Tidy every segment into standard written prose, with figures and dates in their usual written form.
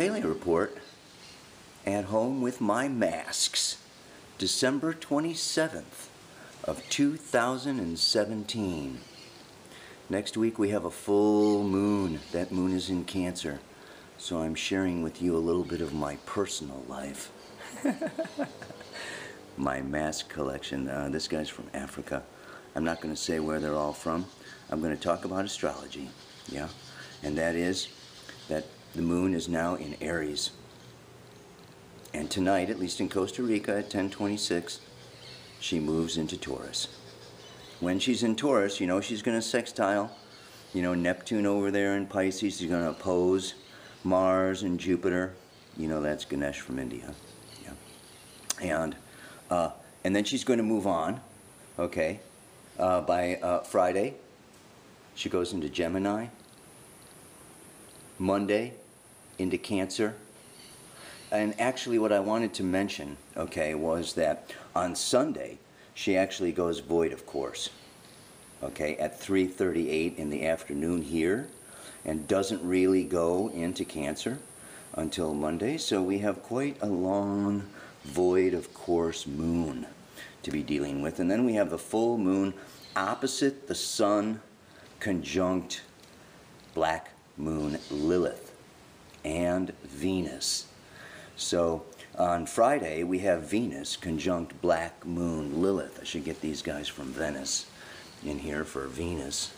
Paley Report at home with my masks, December 27th of 2017. Next week we have a full moon. That moon is in Cancer, so I'm sharing with you a little bit of my personal life. My mask collection. This guy's from Africa. I'm not going to say where they're all from. I'm going to talk about astrology, yeah? And that is that the moon is now in Aries. And tonight, at least in Costa Rica at 10:26, she moves into Taurus. When she's in Taurus, you know she's going to sextile, you know, Neptune over there in Pisces. She's going to oppose Mars and Jupiter. You know, that's Ganesh from India. Yeah. And then she's going to move on, okay? By Friday, she goes into Gemini. Monday, into Cancer. And actually what I wanted to mention, okay, was that on Sunday, she actually goes void of course, okay, at 3:38 in the afternoon here, and doesn't really go into Cancer until Monday. So we have quite a long void of course moon to be dealing with. And then we have the full moon opposite the sun, conjunct black moon Lilith and Venus. So on Friday we have Venus conjunct black moon Lilith. I should get these guys from Venice in here for Venus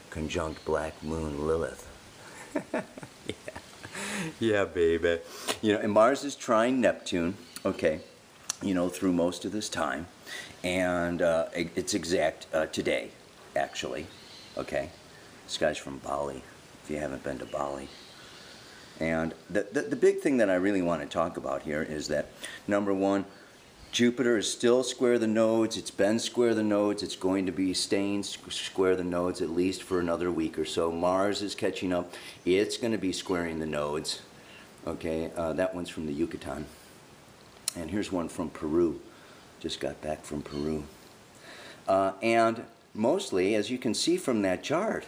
conjunct black moon Lilith. Yeah, baby. You know, and Mars is trine Neptune, okay, you know, through most of this time. And it's exact today, actually, okay. This guy's from Bali, if you haven't been to Bali. And the big thing that I really want to talk about here is that, number one, Jupiter is still square the nodes. It's been square the nodes. It's going to be staying square the nodes at least for another week or so. Mars is catching up. It's going to be squaring the nodes. Okay, that one's from the Yucatan. And here's one from Peru. Just got back from Peru. And mostly, as you can see from that chart,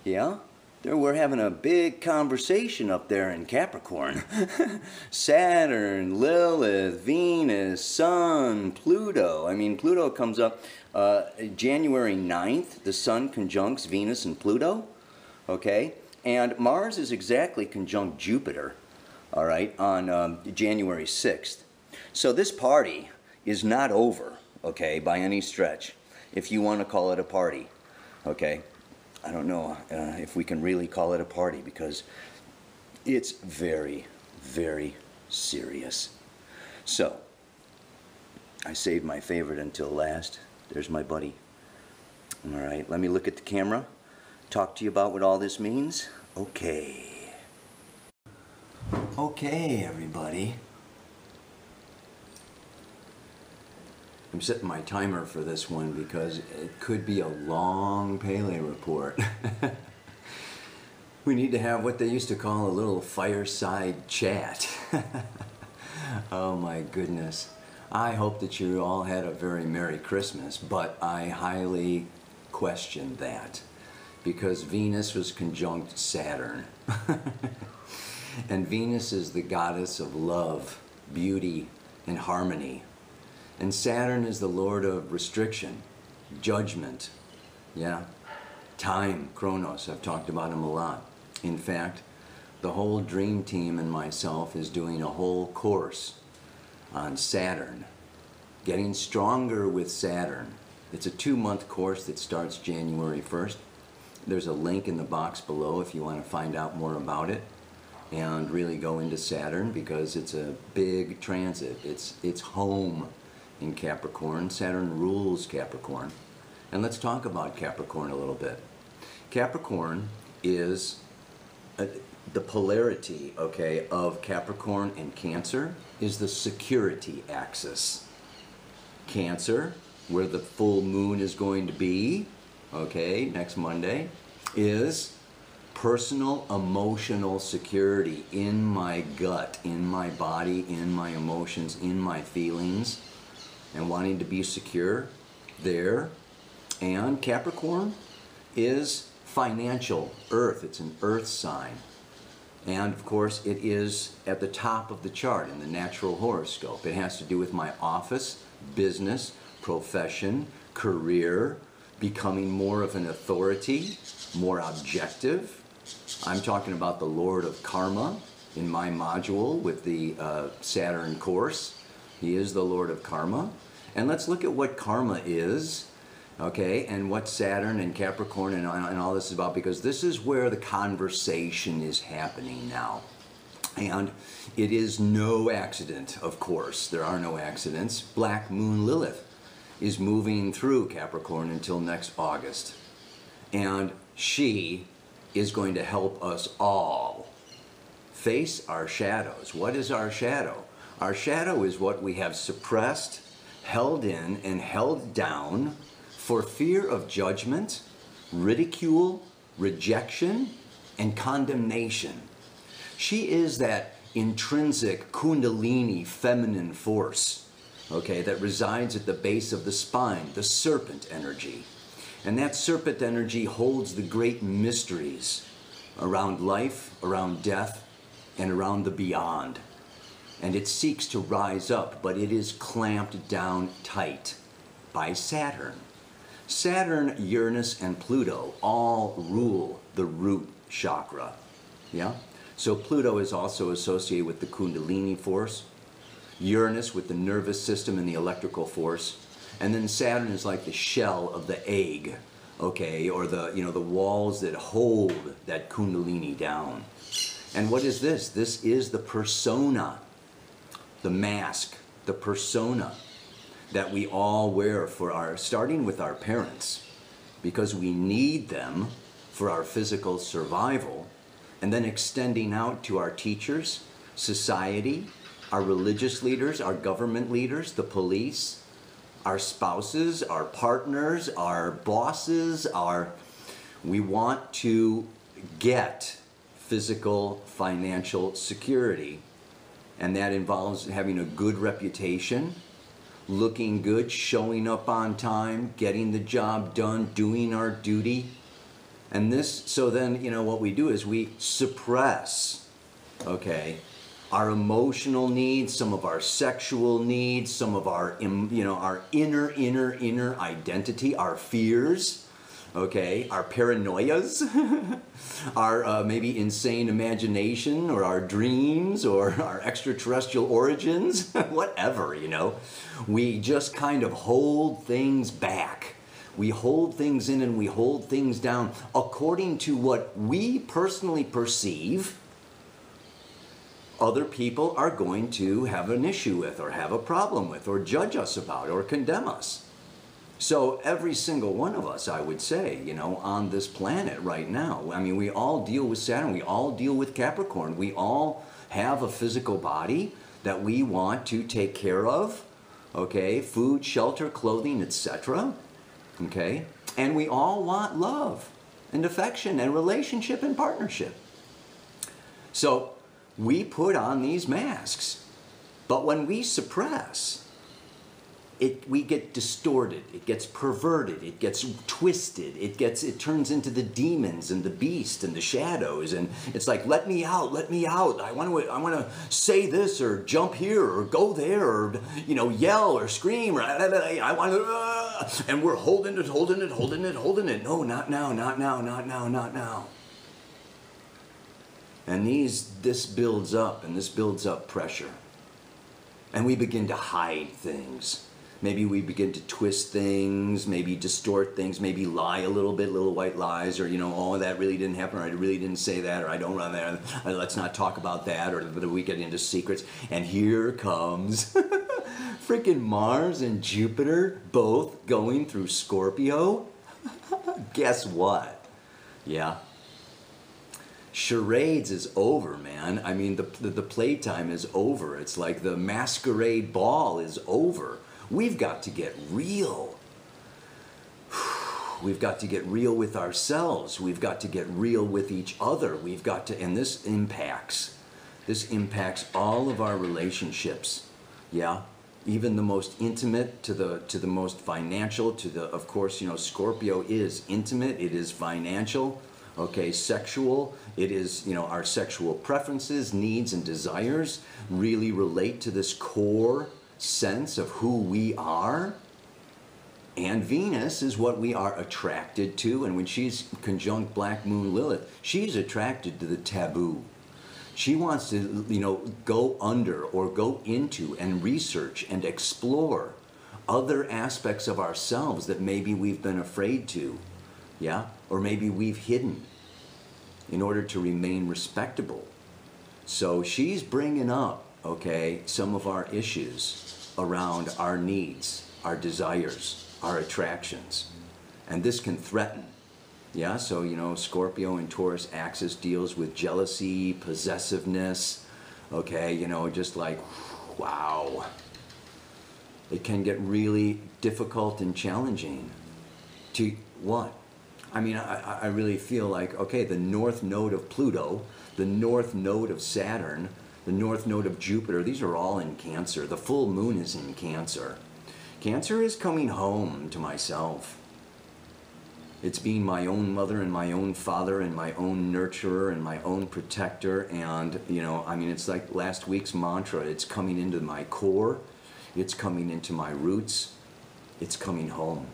yeah, we're having a big conversation up there in Capricorn. Saturn, Lilith, Venus, Sun, Pluto. I mean, Pluto comes up January 9th. The Sun conjuncts Venus and Pluto. Okay? And Mars is exactly conjunct Jupiter, all right, on January 6th. So this party is not over, okay, by any stretch, if you want to call it a party, okay? I don't know if we can really call it a party, because it's very, very serious. So, I saved my favorite until last. There's my buddy. All right, let me look at the camera, talk to you about what all this means. Okay. Okay, everybody. I'm setting my timer for this one because it could be a long Paley report. We need to have what they used to call a little fireside chat. Oh my goodness. I hope that you all had a very Merry Christmas, but I highly question that, because Venus was conjunct Saturn. And Venus is the goddess of love, beauty, and harmony. And Saturn is the lord of restriction, judgment, yeah, time, Chronos. I've talked about him a lot. In fact, the whole dream team and myself is doing a whole course on Saturn, getting stronger with Saturn. It's a 2-month course that starts January 1st. There's a link in the box below if you want to find out more about it and really go into Saturn, because it's a big transit. It's home in Capricorn. Saturn rules Capricorn. And let's talk about Capricorn a little bit. Capricorn is the polarity, okay, of Capricorn and Cancer is the security axis. Cancer, where the full moon is going to be, okay, next Monday, is personal emotional security in my gut, in my body, in my emotions, in my feelings, and wanting to be secure there. And Capricorn is financial, earth. It's an earth sign. And of course, it is at the top of the chart in the natural horoscope. It has to do with my office, business, profession, career, becoming more of an authority, more objective. I'm talking about the Lord of Karma in my module with the Saturn course. He is the Lord of Karma. And let's look at what karma is, okay, and what Saturn and Capricorn and all this is about, because this is where the conversation is happening now. And it is no accident, of course. There are no accidents. Black Moon Lilith is moving through Capricorn until next August. And she is going to help us all face our shadows. What is our shadow? Our shadow is what we have suppressed, held in, and held down for fear of judgment, ridicule, rejection, and condemnation. She is that intrinsic Kundalini feminine force, okay, that resides at the base of the spine, the serpent energy. And that serpent energy holds the great mysteries around life, around death, and around the beyond. And it seeks to rise up, but it is clamped down tight by Saturn. Saturn, Uranus, and Pluto all rule the root chakra. Yeah? So Pluto is also associated with the Kundalini force, Uranus with the nervous system and the electrical force, and then Saturn is like the shell of the egg, okay, or the, the walls that hold that Kundalini down. And what is this? This is the persona, the mask, the persona that we all wear for starting with our parents, because we need them for our physical survival, and then extending out to our teachers, society, our religious leaders, our government leaders, the police, our spouses, our partners, our bosses, we want to get physical, financial security, and that involves having a good reputation, looking good, showing up on time, getting the job done, doing our duty. And this, so then, what we do is we suppress, okay, our emotional needs, some of our sexual needs, some of our, our inner identity, our fears, okay, our paranoias, our maybe insane imagination, or our dreams, or our extraterrestrial origins, whatever, We just kind of hold things back. We hold things in and we hold things down according to what we personally perceive other people are going to have an issue with, or have a problem with, or judge us about, or condemn us. So every single one of us, I would say, on this planet right now, I mean, we all deal with Saturn, we all deal with Capricorn, we all have a physical body that we want to take care of, okay, food, shelter, clothing, etc., okay, and we all want love and affection and relationship and partnership. So we put on these masks, but when we suppress, we get distorted, it gets perverted, it gets twisted, it turns into the demons and the beast and the shadows, and it's like, let me out, I want to say this, or jump here, or go there, or yell or scream, or I want to, and we're holding it. No, not now. And this builds up, and this builds up pressure, and we begin to hide things. Maybe we begin to twist things, maybe distort things, maybe lie a little bit, little white lies, or, oh, that really didn't happen, or I really didn't say that, or I don't run there, let's not talk about that, or we get into secrets. And here comes freaking Mars and Jupiter both going through Scorpio. Guess what? Yeah. Charades is over, man. I mean, the playtime is over. It's like the masquerade ball is over. We've got to get real. We've got to get real with ourselves. We've got to get real with each other. We've got to, and this impacts all of our relationships. Yeah, even the most intimate to the most financial, of course, Scorpio is intimate. It is financial. Okay, sexual, it is, you know, our sexual preferences, needs, and desires really relate to this core sense of who we are. And Venus is what we are attracted to, and when she's conjunct Black Moon Lilith, she's attracted to the taboo. She wants to, you know, go under or go into and research and explore other aspects of ourselves that maybe we've been afraid to, yeah? Or maybe we've hidden in order to remain respectable. So she's bringing up, okay, some of our issues around our needs, our desires, our attractions. And this can threaten. Yeah, so, you know, Scorpio and Taurus axis deals with jealousy, possessiveness, okay, you know, just like, wow. It can get really difficult and challenging to what? I mean, I really feel like, okay, the north node of Pluto, the north node of Saturn, the north node of Jupiter, these are all in Cancer. The full moon is in Cancer. Cancer is coming home to myself. It's being my own mother and my own father and my own nurturer and my own protector. And, you know, I mean, it's like last week's mantra. It's coming into my core. It's coming into my roots. It's coming home.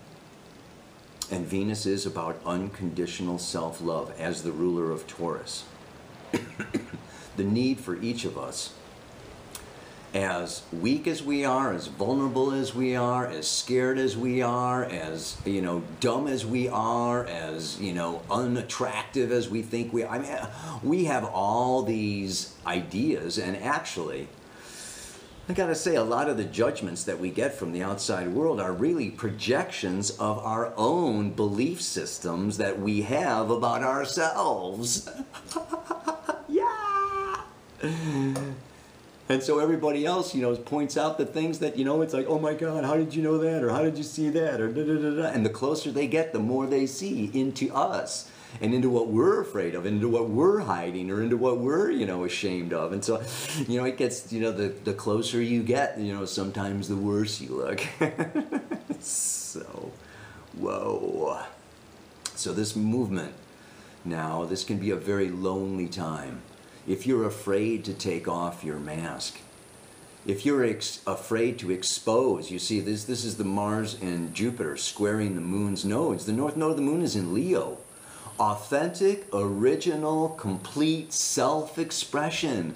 And Venus is about unconditional self-love as the ruler of Taurus. The need for each of us, as weak as we are, as vulnerable as we are, as scared as we are, as, you know, dumb as we are, as, you know, unattractive as we think we are. I mean, we have all these ideas, and actually, I gotta say, a lot of the judgments that we get from the outside world are really projections of our own belief systems that we have about ourselves. Yeah! And so everybody else, you know, points out the things that, you know, it's like, oh my God, how did you know that? Or how did you see that? Or da da da da. And the closer they get, the more they see into us and into what we're afraid of, into what we're hiding, or into what we're, you know, ashamed of. And so, you know, it gets, you know, the closer you get, you know, sometimes the worse you look. So, whoa. So this movement now, this can be a very lonely time. If you're afraid to take off your mask, if you're afraid to expose, you see, this is the Mars and Jupiter squaring the moon's nodes. The north node of the moon is in Leo. Authentic, original, complete self-expression.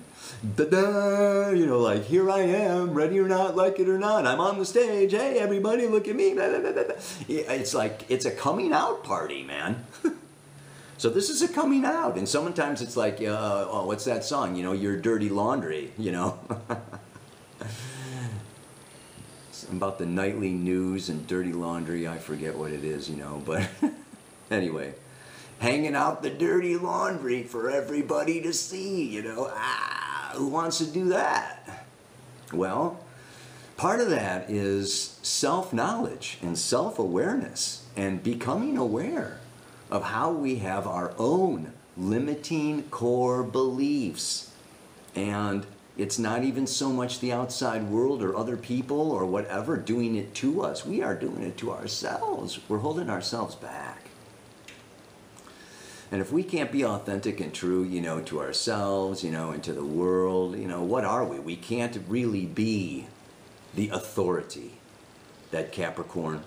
Da-da! You know, like, here I am, ready or not, like it or not. I'm on the stage. Hey, everybody, look at me. Da, da, da, da. It's like, it's a coming out party, man. So this is a coming out, and sometimes it's like, oh, what's that song? You know, your dirty laundry, you know? It's about the nightly news and dirty laundry. I forget what it is, you know, but anyway. Hanging out the dirty laundry for everybody to see, you know? Who wants to do that? Well, part of that is self-knowledge and self-awareness and becoming aware of how we have our own limiting core beliefs. And it's not even so much the outside world or other people or whatever doing it to us. We are doing it to ourselves. We're holding ourselves back. And if we can't be authentic and true, you know, to ourselves, you know, and to the world, you know, what are we? We can't really be the authority that Capricorn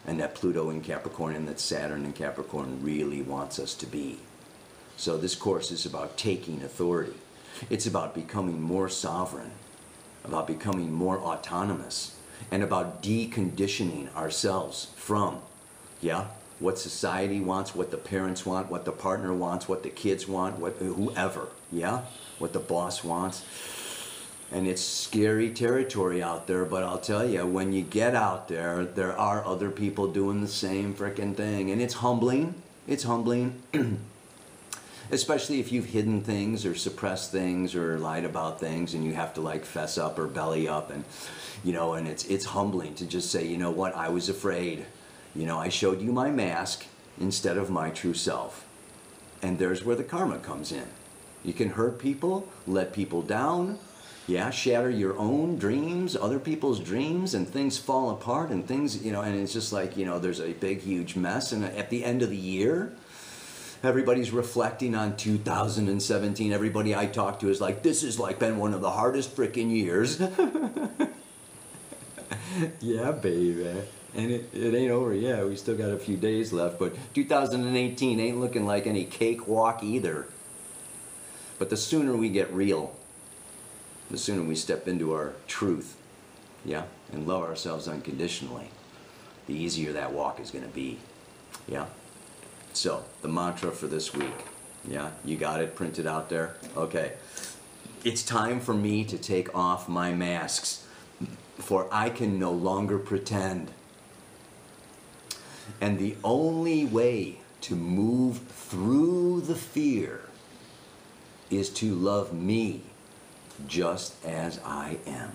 and that Pluto in Capricorn and that Saturn in Capricorn really wants us to be. So this course is about taking authority. It's about becoming more sovereign, about becoming more autonomous, and about deconditioning ourselves from, yeah, what society wants, what the parents want, what the partner wants, what the kids want, what whoever, yeah, what the boss wants. And it's scary territory out there, but I'll tell you, when you get out there, there are other people doing the same frickin' thing. And it's humbling. It's humbling. Especially if you've hidden things or suppressed things or lied about things and you have to like fess up or belly up. And, you know, and it's humbling to just say, you know what, I was afraid. You know, I showed you my mask instead of my true self. And there's where the karma comes in. You can hurt people, let people down. Yeah, shatter your own dreams, other people's dreams, and things fall apart and things, you know, and it's just like, you know, there's a big, huge mess. And at the end of the year, Everybody's reflecting on 2017. Everybody I talk to is like, this has like been one of the hardest freaking years. Yeah, baby. And it ain't over yet. We still got a few days left, but 2018 ain't looking like any cakewalk either. But the sooner we get real, the sooner we step into our truth, yeah, and love ourselves unconditionally, the easier that walk is going to be, yeah. So, the mantra for this week, yeah, you got it printed out there? Okay. It's time for me to take off my masks, for I can no longer pretend. And the only way to move through the fear is to love me just as I am.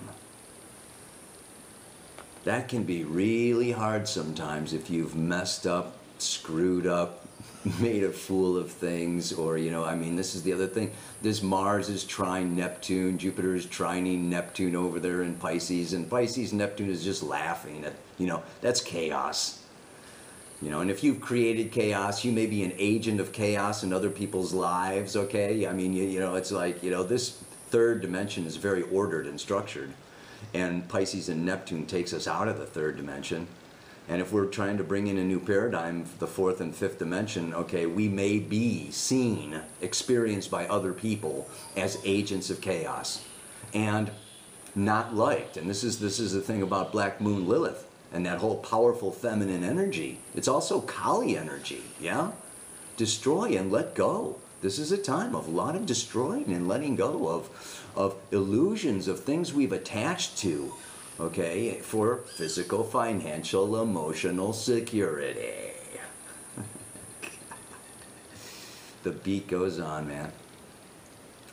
That can be really hard sometimes if you've messed up, screwed up, made a fool of things, or, you know, I mean, this is the other thing. This Mars is trine Neptune, Jupiter is trining Neptune over there in Pisces, and Pisces Neptune is just laughing at, you know, that's chaos. You know, and if you've created chaos, you may be an agent of chaos in other people's lives, okay? I mean, you know, it's like, you know, this third dimension is very ordered and structured, and Pisces and Neptune takes us out of the third dimension. And if we're trying to bring in a new paradigm, the fourth and fifth dimension, okay, we may be seen, experienced by other people as agents of chaos and not liked. And this is the thing about Black Moon Lilith and that whole powerful feminine energy. It's also Kali energy, yeah? Destroy and let go. This is a time of a lot of destroying and letting go of illusions, of things we've attached to, okay, for physical, financial, emotional security. The beat goes on, man.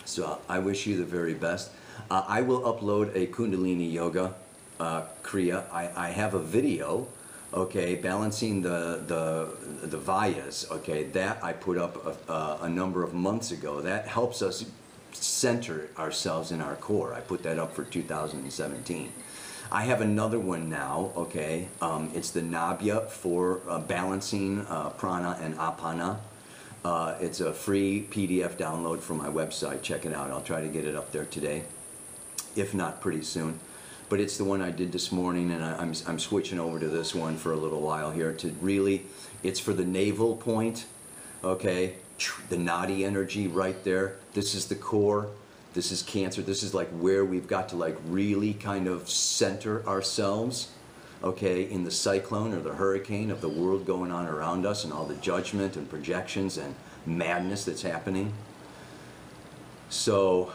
So I wish you the very best. I will upload a Kundalini Yoga Kriya. I have a video, okay, balancing the Vayas, okay, that I put up a number of months ago. That helps us center ourselves in our core. I put that up for 2017. I have another one now, okay, it's the Nabya for balancing prana and apana. It's a free PDF download from my website. Check it out. I'll try to get it up there today, if not pretty soon. But it's the one I did this morning, and I'm switching over to this one for a little while here to really, it's for the navel point, okay, the Nadi energy right there. This is the core. This is Cancer. This is like where we've got to like really kind of center ourselves, okay, in the cyclone or the hurricane of the world going on around us and all the judgment and projections and madness that's happening. So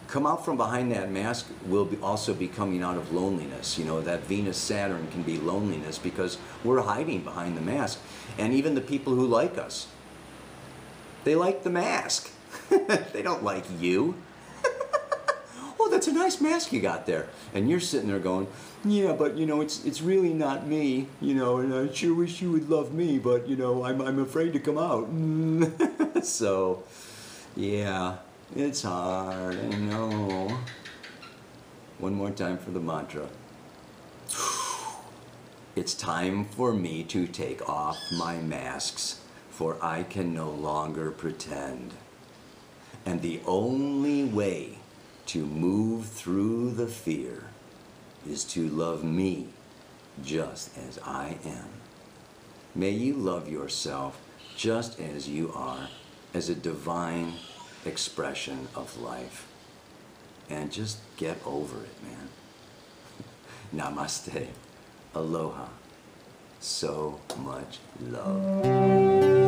come out from behind that mask will also be coming out of loneliness. You know, that Venus-Saturn can be loneliness because we're hiding behind the mask. And even the people who like us, they like the mask. They don't like you. Oh, that's a nice mask you got there. And you're sitting there going, yeah, but, you know, it's really not me, you know, and I sure wish you would love me, but, you know, I'm afraid to come out. So, yeah, it's hard, I know. One more time for the mantra. It's time for me to take off my masks, for I can no longer pretend. And the only way to move through the fear is to love me just as I am. May you love yourself just as you are, as a divine expression of life. And just get over it, man. Namaste. Aloha. So much love.